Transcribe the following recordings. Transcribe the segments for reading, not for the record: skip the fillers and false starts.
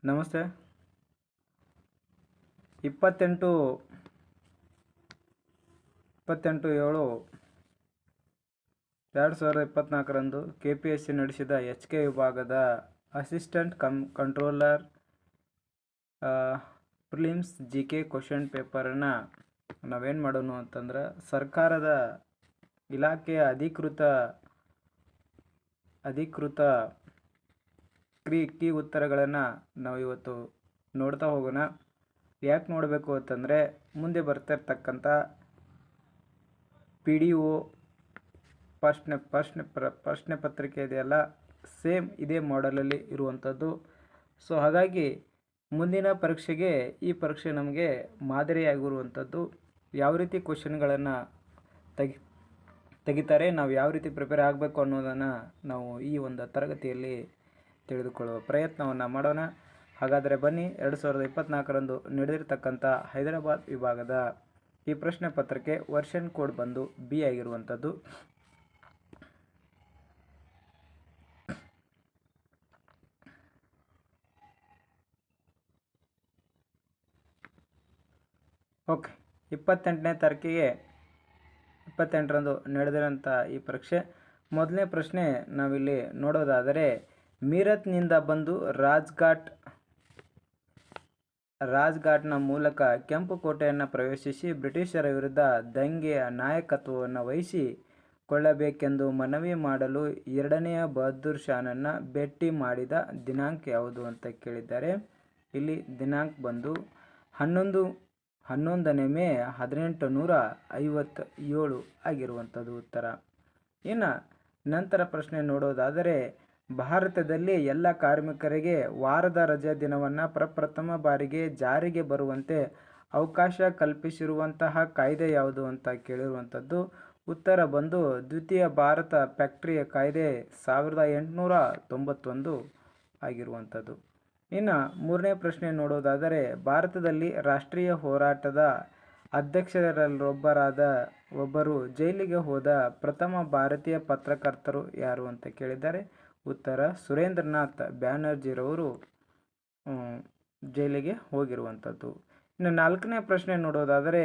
ನಮಸ್ತೆ. 28/7/2024ರಂದು KPSC ನಡೆಸಿದ HK ವಿಭಾಗದ assistant controller prelims GK question ಪೇಪರನ್ನು ನಾವೇನು ಮಾಡೋಣ ಅಂತಂದ್ರೆ ಸರ್ಕಾರದ ಇಲಾಖೆಯ ಅಧಿಕೃತ ಕೀ ಉತ್ತರಗಳನ್ನು ನಾವು ಇವತ್ತು ನೋಡ್ತಾ ಹೋಗೋಣ. ಯಾಕೆ ನೋಡಬೇಕು ಅಂತಂದರೆ ಮುಂದೆ ಬರ್ತಿರ್ತಕ್ಕಂಥ PDO ಪ್ರಶ್ನೆ ಪತ್ರಿಕೆ ಇದೆಯಲ್ಲ, ಸೇಮ್ ಇದೇ ಮಾಡೆಲಲ್ಲಿ ಇರುವಂಥದ್ದು. ಸೊ ಹಾಗಾಗಿ ಮುಂದಿನ ಪರೀಕ್ಷೆಗೆ ಈ ಪರೀಕ್ಷೆ ನಮಗೆ ಮಾದರಿಯಾಗಿರುವಂಥದ್ದು. ಯಾವ ರೀತಿ ಕ್ವಶನ್ಗಳನ್ನು ತೆಗಿತಾರೆ, ನಾವು ಯಾವ ರೀತಿ ಪ್ರಿಪೇರ್ ಆಗಬೇಕು ಅನ್ನೋದನ್ನು ನಾವು ಈ ಒಂದು ತರಗತಿಯಲ್ಲಿ ತಿಳಿದುಕೊಳ್ಳುವ ಪ್ರಯತ್ನವನ್ನು ಮಾಡೋಣ. ಹಾಗಾದರೆ ಬನ್ನಿ, 2024ರಂದು ನಡೆದಿರ್ತಕ್ಕಂಥ ಹೈದರಾಬಾದ್ ವಿಭಾಗದ ಈ ಪ್ರಶ್ನೆ ಪತ್ರಿಕೆ ವರ್ಷನ್ ಕೋಡ್ ಬಂದು B ಆಗಿರುವಂಥದ್ದು. ಓಕೆ, 28ರಂದು ನಡೆದಿರೋಂಥ ಈ ಪರೀಕ್ಷೆ ಮೊದಲನೇ ಪ್ರಶ್ನೆ ನಾವಿಲ್ಲಿ ನೋಡೋದಾದರೆ, ಮೀರತ್ನಿಂದ ಬಂದು ರಾಜ್ಘಾಟ್ನ ಮೂಲಕ ಕೆಂಪು ಕೋಟೆಯನ್ನು ಪ್ರವೇಶಿಸಿ ಬ್ರಿಟಿಷರ ವಿರುದ್ಧ ದಂಗೆಯ ನಾಯಕತ್ವವನ್ನು ವಹಿಸಿಕೊಳ್ಳಬೇಕೆಂದು ಮನವಿ ಮಾಡಲು ಎರಡನೆಯ ಬಹದ್ದೂರ್ ಶಾನನ್ನು ಭೇಟಿ ಮಾಡಿದ ದಿನಾಂಕ ಯಾವುದು ಅಂತ ಕೇಳಿದ್ದಾರೆ. ಇಲ್ಲಿ ದಿನಾಂಕ ಬಂದು 11 ಮೇ 1857 ಆಗಿರುವಂಥದ್ದು ಉತ್ತರ. ಇನ್ನು ನಂತರ ಪ್ರಶ್ನೆ ನೋಡೋದಾದರೆ, ಭಾರತದಲ್ಲಿ ಎಲ್ಲ ಕಾರ್ಮಿಕರಿಗೆ ವಾರದ ರಜೆ ದಿನವನ್ನು ಪ್ರಪ್ರಥಮ ಬಾರಿಗೆ ಜಾರಿಗೆ ಬರುವಂತೆ ಅವಕಾಶ ಕಲ್ಪಿಸಿರುವಂತಹ ಕಾಯ್ದೆ ಯಾವುದು ಅಂತ ಕೇಳಿರುವಂಥದ್ದು. ಉತ್ತರ ಬಂದು ದ್ವಿತೀಯ ಭಾರತ ಫ್ಯಾಕ್ಟರಿ ಕಾಯ್ದೆ 1891 ಆಗಿರುವಂಥದ್ದು. ಇನ್ನು ಮೂರನೇ ಪ್ರಶ್ನೆ ನೋಡೋದಾದರೆ, ಭಾರತದಲ್ಲಿ ರಾಷ್ಟ್ರೀಯ ಹೋರಾಟದ ಅಧ್ಯಕ್ಷರಲ್ಲೊಬ್ಬರು ಜೈಲಿಗೆ ಹೋದ ಪ್ರಥಮ ಭಾರತೀಯ ಪತ್ರಕರ್ತರು ಯಾರು ಅಂತ ಕೇಳಿದ್ದಾರೆ. ಉತ್ತರ ಸುರೇಂದ್ರನಾಥ್ ಬ್ಯಾನರ್ಜಿರವರು ಜೈಲಿಗೆ ಹೋಗಿರುವಂಥದ್ದು. ಇನ್ನು ನಾಲ್ಕನೇ ಪ್ರಶ್ನೆ ನೋಡೋದಾದರೆ,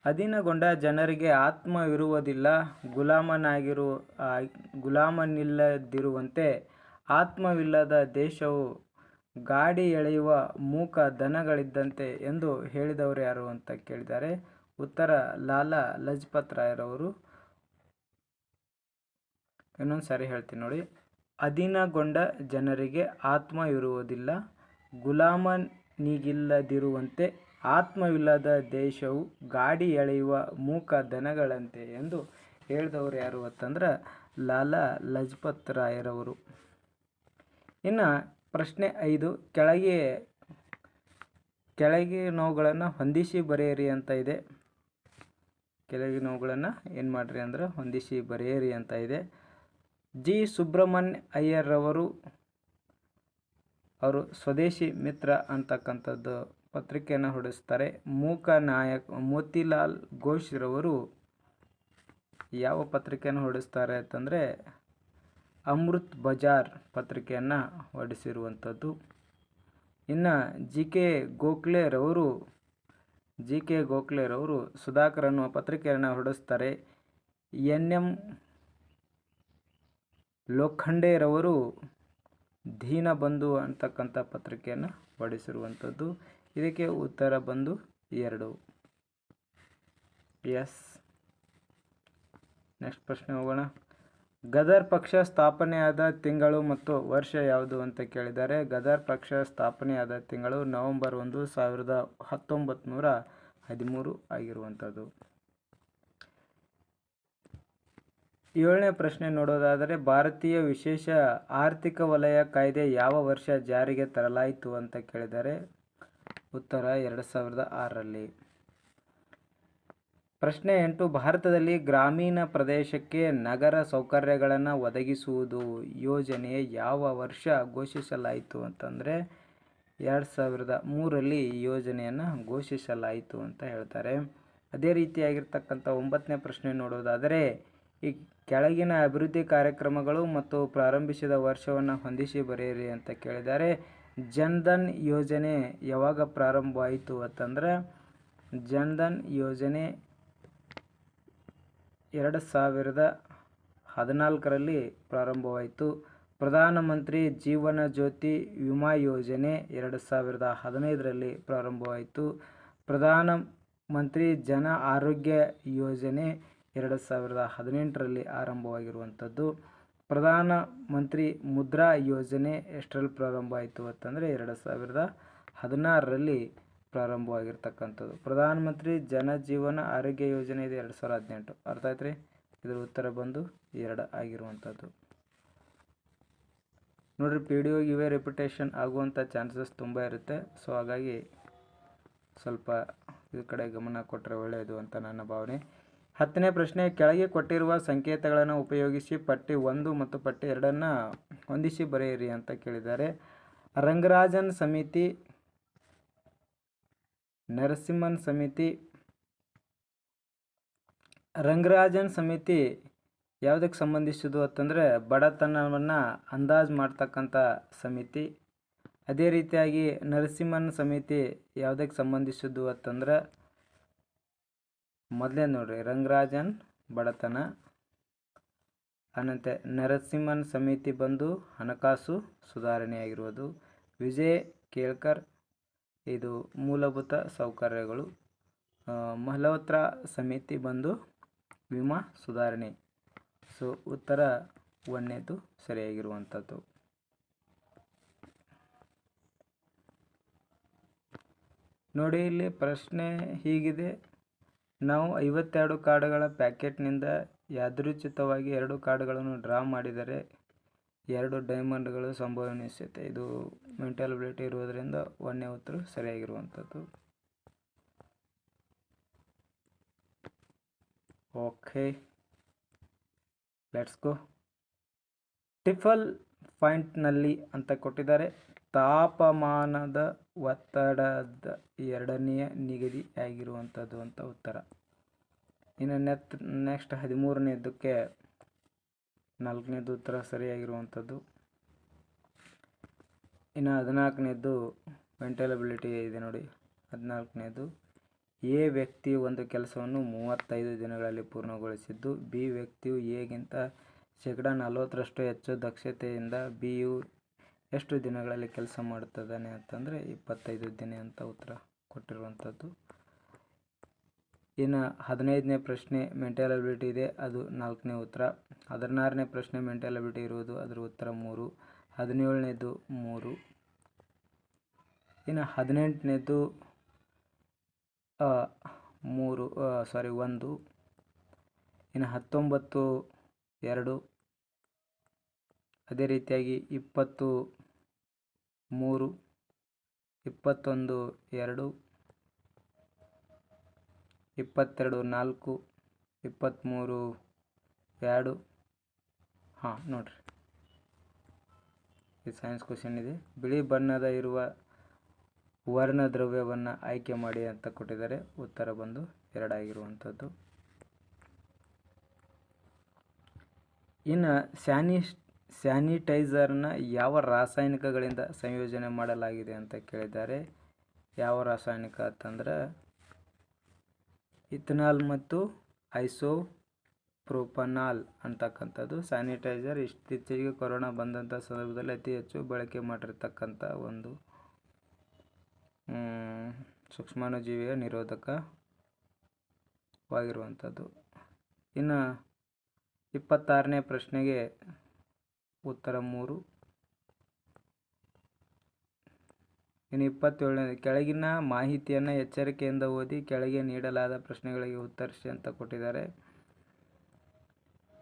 ಅಧೀನಗೊಂಡ ಜನರಿಗೆ ಆತ್ಮವಿರುವುದಿಲ್ಲ, ಗುಲಾಮನಿಲ್ಲದಿರುವಂತೆ ಆತ್ಮವಿಲ್ಲದ ದೇಶವು ಗಾಡಿ ಎಳೆಯುವ ಮೂಕ ದನಗಳಿದ್ದಂತೆ ಎಂದು ಹೇಳಿದವರು ಯಾರು ಅಂತ ಕೇಳಿದ್ದಾರೆ. ಉತ್ತರ ಲಾಲಾ ಲಜಪತ್ ರಾಯರವರು. ಇನ್ನೊಂದು ಸಾರಿ ಹೇಳ್ತೀನಿ ನೋಡಿ. ಅಧೀನಗೊಂಡ ಜನರಿಗೆ ಆತ್ಮವಿರುವುದಿಲ್ಲ, ಗುಲಾಮನಿಗಿಲ್ಲದಿರುವಂತೆ ಆತ್ಮವಿಲ್ಲದ ದೇಶವು ಗಾಡಿ ಎಳೆಯುವ ಮೂಕ ದನಗಳಂತೆ ಎಂದು ಹೇಳಿದವರು ಯಾರು ಅಂತಂದ್ರೆ ಲಾಲಾ ಲಜಪತ್ ರಾಯರವರು. ಇನ್ನು ಪ್ರಶ್ನೆ 5, ಕೆಳಗಿನವುಗಳನ್ನು ಹೊಂದಿಸಿ ಬರೆಯಿರಿ ಅಂತ ಇದೆ. ಕೆಳಗಿನವುಗಳನ್ನು ಏನು ಮಾಡಿರಿ ಅಂದ್ರೆ ಹೊಂದಿಸಿ ಬರೆಯಿರಿ ಅಂತ ಇದೆ. ಜಿ ಸುಬ್ರಹ್ಮಣ್ಯ ಅಯ್ಯರ್ರವರು ಅವರು ಸ್ವದೇಶಿ ಮಿತ್ರ ಅಂತಕ್ಕಂಥದ್ದು ಪತ್ರಿಕೆಯನ್ನು ಹೊರಡಿಸ್ತಾರೆ. ಮೂಕ ನಾಯಕ್ ಮೋತಿಲಾಲ್ ಘೋಷ್ರವರು ಯಾವ ಪತ್ರಿಕೆಯನ್ನು ಹೊರಡಿಸ್ತಾರೆ ಅಂತಂದರೆ ಅಮೃತ್ ಬಜಾರ್ ಪತ್ರಿಕೆಯನ್ನು ಹೊರಡಿಸಿರುವಂಥದ್ದು. ಇನ್ನು ಜಿ ಕೆ ಗೋಖಲೆರವರು ಸುಧಾಕರ್ ಅನ್ನುವ ಪತ್ರಿಕೆಯನ್ನು ಹೊರಡಿಸ್ತಾರೆ. NM ಲೋಖಂಡೇರವರು ದೀನಬಂಧು ಅಂತಕ್ಕಂಥ ಪತ್ರಿಕೆಯನ್ನು ಹೊರಡಿಸಿರುವಂಥದ್ದು. ಇದಕ್ಕೆ ಉತ್ತರ ಬಂದು 2. ಎಸ್. ನೆಕ್ಸ್ಟ್ ಪ್ರಶ್ನೆ ಹೋಗೋಣ. ಗದರ್ ಪಕ್ಷ ಸ್ಥಾಪನೆಯಾದ ತಿಂಗಳು ಮತ್ತು ವರ್ಷ ಯಾವುದು ಅಂತ ಕೇಳಿದ್ದಾರೆ. ಗದರ್ ಪಕ್ಷ ಸ್ಥಾಪನೆಯಾದ ತಿಂಗಳು ನವೆಂಬರ್ 1, 1913 ಆಗಿರುವಂಥದ್ದು. 7ನೇ ಪ್ರಶ್ನೆ ನೋಡೋದಾದರೆ, ಭಾರತೀಯ ವಿಶೇಷ ಆರ್ಥಿಕ ವಲಯ ಕಾಯ್ದೆ ಯಾವ ವರ್ಷ ಜಾರಿಗೆ ತರಲಾಯಿತು ಅಂತ ಕೇಳಿದ್ದಾರೆ. ಉತ್ತರ 2006ರಲ್ಲಿ. ಪ್ರಶ್ನೆ 8, ಭಾರತದಲ್ಲಿ ಗ್ರಾಮೀಣ ಪ್ರದೇಶಕ್ಕೆ ನಗರ ಸೌಕರ್ಯಗಳನ್ನು ಒದಗಿಸುವುದು ಯೋಜನೆ ಯಾವ ವರ್ಷ ಘೋಷಿಸಲಾಯಿತು ಅಂತಂದರೆ 2003ರಲ್ಲಿ ಈ ಯೋಜನೆಯನ್ನು ಘೋಷಿಸಲಾಯಿತು ಅಂತ ಹೇಳ್ತಾರೆ. ಅದೇ ರೀತಿಯಾಗಿರ್ತಕ್ಕಂಥ 9ನೇ ಪ್ರಶ್ನೆ ನೋಡೋದಾದರೆ, ಈ ಕೆಳಗಿನ ಅಭಿವೃದ್ಧಿ ಕಾರ್ಯಕ್ರಮಗಳು ಮತ್ತು ಪ್ರಾರಂಭಿಸಿದ ವರ್ಷವನ್ನು ಹೊಂದಿಸಿ ಬರೆಯಿರಿ ಅಂತ ಕೇಳಿದ್ದಾರೆ. ಜನ್ಧನ್ ಯೋಜನೆ ಯಾವಾಗ ಪ್ರಾರಂಭವಾಯಿತು ಅಂತಂದ್ರೆ ಜನ್ಧನ್ ಯೋಜನೆ 2014ರಲ್ಲಿ ಪ್ರಾರಂಭವಾಯಿತು. ಪ್ರಧಾನಮಂತ್ರಿ ಜೀವನ ಜ್ಯೋತಿ ವಿಮಾ ಯೋಜನೆ 2015ರಲ್ಲಿ ಪ್ರಾರಂಭವಾಯಿತು. ಪ್ರಧಾನಮಂತ್ರಿ ಜನ ಆರೋಗ್ಯ ಯೋಜನೆ 2018ರಲ್ಲಿ ಆರಂಭವಾಗಿರುವಂಥದ್ದು. ಪ್ರಧಾನಮಂತ್ರಿ ಮುದ್ರಾ ಯೋಜನೆ ಎಷ್ಟರಲ್ಲಿ ಪ್ರಾರಂಭ ಆಯಿತು ಅಂತಂದರೆ 2016ರಲ್ಲಿ ಪ್ರಾರಂಭವಾಗಿರ್ತಕ್ಕಂಥದ್ದು. ಪ್ರಧಾನಮಂತ್ರಿ ಜನ ಜೀವನ ಆರೋಗ್ಯ ಯೋಜನೆ ಇದೆ 2018. ಅರ್ಥ ಆಯ್ತು ರೀ. ಇದರ ಉತ್ತರ ಬಂದು 2 ಆಗಿರುವಂಥದ್ದು. ನೋಡಿರಿ, ಪಿ ಡಿ ಒಗೆ ಇವೇ ರಿಪಿಟೇಷನ್ ಆಗುವಂಥ ಚಾನ್ಸಸ್ ತುಂಬ ಇರುತ್ತೆ. ಸೊ ಹಾಗಾಗಿ ಸ್ವಲ್ಪ ಇದ್ರ ಕಡೆ ಗಮನ ಕೊಟ್ಟರೆ ಒಳ್ಳೆಯದು ಅಂತ ನನ್ನ ಭಾವನೆ. 10ನೇ ಪ್ರಶ್ನೆ, ಕೆಳಗೆ ಕೊಟ್ಟಿರುವ ಸಂಕೇತಗಳನ್ನು ಉಪಯೋಗಿಸಿ ಪಟ್ಟಿ 1 ಮತ್ತು ಪಟ್ಟಿ 2 ಹೊಂದಿಸಿ ಬರೆಯಿರಿ ಅಂತ ಕೇಳಿದ್ದಾರೆ. ರಂಗರಾಜನ್ ಸಮಿತಿ, ನರಸಿಂಹನ್ ಸಮಿತಿ. ರಂಗರಾಜನ್ ಸಮಿತಿ ಯಾವುದಕ್ಕೆ ಸಂಬಂಧಿಸಿದ್ದು ಅಂತಂದರೆ ಬಡತನವನ್ನು ಅಂದಾಜು ಮಾಡ್ತಕ್ಕಂಥ ಸಮಿತಿ. ಅದೇ ರೀತಿಯಾಗಿ ನರಸಿಂಹನ್ ಸಮಿತಿ ಯಾವುದಕ್ಕೆ ಸಂಬಂಧಿಸಿದ್ದು ಅಂತಂದ್ರೆ ಮೊದಲೇ ನೋಡ್ರಿ, ರಂಗರಾಜನ್ ಬಡತನ, ಅನಂತರ ನರಸಿಂಹನ್ ಸಮಿತಿ ಬಂದು ಹಣಕಾಸು ಸುಧಾರಣೆಯಾಗಿರುವುದು. ವಿಜಯ್ ಕೇಳ್ಕರ್ ಇದು ಮೂಲಭೂತ ಸೌಕರ್ಯಗಳು. ಮಲ್ಹೋತ್ರಾ ಸಮಿತಿ ಬಂದು ವಿಮಾ ಸುಧಾರಣೆ. ಸೊ ಉತ್ತರ 1ನೇದು ಸರಿಯಾಗಿರುವಂಥದ್ದು. ನೋಡಿ, ಇಲ್ಲಿ ಪ್ರಶ್ನೆ ಹೀಗಿದೆ. ನಾವು 52 ಕಾರ್ಡ್ಗಳ ಪ್ಯಾಕೆಟ್ನಿಂದ ಯಾದೃಚ್ಛಿಕವಾಗಿ 2 ಕಾರ್ಡ್ಗಳನ್ನು ಡ್ರಾ ಮಾಡಿದರೆ 2 ಡೈಮಂಡ್ಗಳು ಸಂಭವನೀಯತೆ. ಇದು ಮೆಂಟಲ್ ಅಬಿಲಿಟಿ ಇರುವುದರಿಂದ 1ನೇ ಉತ್ತರ ಸರಿಯಾಗಿರುವಂಥದ್ದು. Okay, let's go. ಟಿಫಲ್ ಪಾಯಿಂಟ್ನಲ್ಲಿ ಅಂತ ಕೊಟ್ಟಿದ್ದಾರೆ. ತಾಪಮಾನದ ಒತ್ತಡದ 2ನೇ ನಿಗದಿ ಆಗಿರುವಂಥದ್ದು ಅಂತ ಉತ್ತರ. ಇನ್ನು ನೆಕ್ಸ್ಟ್ 13ನೇದಕ್ಕೆ 4ನೇದು ಉತ್ತರ ಸರಿಯಾಗಿರುವಂಥದ್ದು. ಇನ್ನು 14ನೇದು ಮೆಂಟಲ್ ಅಬಿಲಿಟಿ ಇದೆ ನೋಡಿ. 14ನೇದು, ಎ ವ್ಯಕ್ತಿಯು ಒಂದು ಕೆಲಸವನ್ನು 35 ದಿನಗಳಲ್ಲಿ ಪೂರ್ಣಗೊಳಿಸಿದ್ದು, ಬಿ ವ್ಯಕ್ತಿಯು ಎಗಿಂತ 40% ಹೆಚ್ಚು ದಕ್ಷತೆಯಿಂದ ಬಿಯು ಎಷ್ಟು ದಿನಗಳಲ್ಲಿ ಕೆಲಸ ಮಾಡುತ್ತಿದ್ದಾನೆ ಅಂತಂದರೆ 25 ದಿನ ಅಂತ ಉತ್ತರ ಕೊಟ್ಟಿರುವಂಥದ್ದು. ಇನ್ನು 15ನೇ ಪ್ರಶ್ನೆ ಮೆಂಟಲ್ ಅಬಿಲಿಟಿ ಇದೆ, ಅದು 4ನೇ ಉತ್ತರ. 16ನೇ ಪ್ರಶ್ನೆ ಮೆಂಟಲ್ ಅಬಿಲಿಟಿ ಇರುವುದು, ಅದರ ಉತ್ತರ 3. 17ನೇದು 3. ಇನ್ನು 18ನೇದು 1. ಇನ್ನು 19 2. ಅದೇ ರೀತಿಯಾಗಿ 20 3, 21 2, 22 4, 23 2. ನೋಡ್ರಿ, ಇದು ಸೈನ್ಸ್ ಕ್ವಶನ್ ಇದೆ. ಬಿಳಿ ಬಣ್ಣದ ಇರುವ ವರ್ಣದ್ರವ್ಯವನ್ನು ಆಯ್ಕೆ ಮಾಡಿ ಅಂತ ಕೊಟ್ಟಿದ್ದಾರೆ. ಉತ್ತರ ಬಂದು 2 ಆಗಿರುವಂಥದ್ದು. ಇನ್ನು ಸ್ಯಾನಿಟೈಸರ್ನ ಯಾವ ರಾಸಾಯನಿಕಗಳಿಂದ ಸಂಯೋಜನೆ ಮಾಡಲಾಗಿದೆ ಅಂತ ಕೇಳಿದ್ದಾರೆ. ಯಾವ ರಾಸಾಯನಿಕ ಅಂತಂದ್ರೆ ಇಥನಾಲ್ ಮತ್ತು ಐಸೋಪ್ರೋಪನಾಲ್ ಅಂತಕ್ಕಂಥದ್ದು. ಸ್ಯಾನಿಟೈಸರ್ ಇತ್ತೀಚೆಗೆ ಕೊರೋನಾ ಬಂದಂಥ ಸಂದರ್ಭದಲ್ಲಿ ಅತಿ ಹೆಚ್ಚು ಬಳಕೆ ಮಾಡಿರ್ತಕ್ಕಂಥ ಒಂದು ಸೂಕ್ಷ್ಮಾಣುಜೀವಿಯ ನಿರೋಧಕವಾಗಿರುವಂಥದ್ದು. ಇನ್ನು 26ನೇ ಪ್ರಶ್ನೆಗೆ ಉತ್ತರ 3. ಇನ್ನು 27ನೇ, ಕೆಳಗಿನ ಮಾಹಿತಿಯನ್ನು ಎಚ್ಚರಿಕೆಯಿಂದ ಓದಿ ಕೆಳಗೆ ನೀಡಲಾದ ಪ್ರಶ್ನೆಗಳಿಗೆ ಉತ್ತರಿಸಿ ಅಂತ ಕೊಟ್ಟಿದ್ದಾರೆ.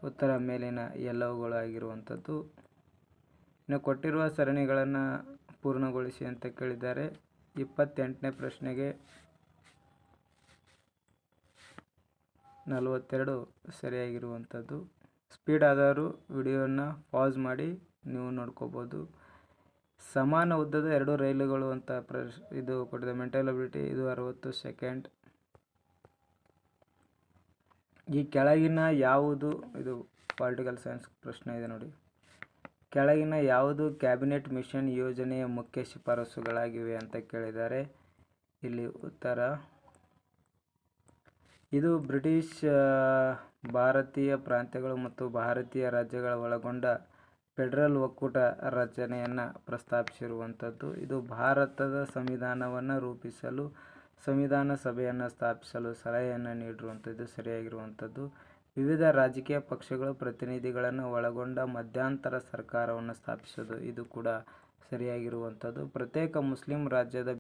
ಉತ್ತರ ಮೇಲಿನ ಎಲ್ಲವುಗಳು ಆಗಿರುವಂಥದ್ದು. ಇನ್ನು ಕೊಟ್ಟಿರುವ ಸರಣಿಗಳನ್ನು ಪೂರ್ಣಗೊಳಿಸಿ ಅಂತ ಕೇಳಿದ್ದಾರೆ. 28ನೇ ಪ್ರಶ್ನೆಗೆ 42 ಸರಿಯಾಗಿರುವಂಥದ್ದು. ಸ್ಪೀಡ್ ಆದವರು ವಿಡಿಯೋನ ಪಾಸ್ ಮಾಡಿ ನೀವು ನೋಡ್ಕೋಬೋದು. ಸಮಾನ ಉದ್ದದ 2 ರೈಲುಗಳು ಅಂತ ಇದು ಕೊಟ್ಟಿದೆ ಮೆಂಟಲ್ ಅಬಿಲಿಟಿ. ಇದು 60 ಸೆಕೆಂಡ್. ಈ ಕೆಳಗಿನ ಯಾವುದು, ಇದು ಪೊಲಿಟಿಕಲ್ ಸೈನ್ಸ್ ಪ್ರಶ್ನೆ ಇದೆ ನೋಡಿ, ಕೆಳಗಿನ ಯಾವುದು ಕ್ಯಾಬಿನೆಟ್ ಮಿಷನ್ ಯೋಜನೆಯ ಮುಖ್ಯ ಶಿಫಾರಸುಗಳಾಗಿವೆ ಅಂತ ಕೇಳಿದ್ದಾರೆ. ಇಲ್ಲಿ ಉತ್ತರ, ಇದು ಬ್ರಿಟಿಷ್ ಭಾರತೀಯ ಪ್ರಾಂತ್ಯಗಳು ಮತ್ತು ಭಾರತೀಯ ರಾಜ್ಯಗಳ ಒಳಗೊಂಡ ಫೆಡರಲ್ ಒಕ್ಕೂಟ ರಚನೆಯನ್ನು ಪ್ರಸ್ತಾಪಿಸಿರುವಂಥದ್ದು. ಇದು ಭಾರತದ ಸಂವಿಧಾನವನ್ನು ರೂಪಿಸಲು ಸಂವಿಧಾನ ಸಭೆಯನ್ನು ಸ್ಥಾಪಿಸಲು ಸಲಹೆಯನ್ನು ನೀಡಿರುವಂಥದ್ದು ಸರಿಯಾಗಿರುವಂಥದ್ದು. ವಿವಿಧ ರಾಜಕೀಯ ಪಕ್ಷಗಳ ಪ್ರತಿನಿಧಿಗಳನ್ನು ಒಳಗೊಂಡ ಮಧ್ಯಂತರ ಸರ್ಕಾರವನ್ನು ಸ್ಥಾಪಿಸೋದು, ಇದು ಕೂಡ ಸರಿಯಾಗಿರುವಂಥದ್ದು. ಪ್ರತ್ಯೇಕ ಮುಸ್ಲಿಂ ರಾಜ್ಯದ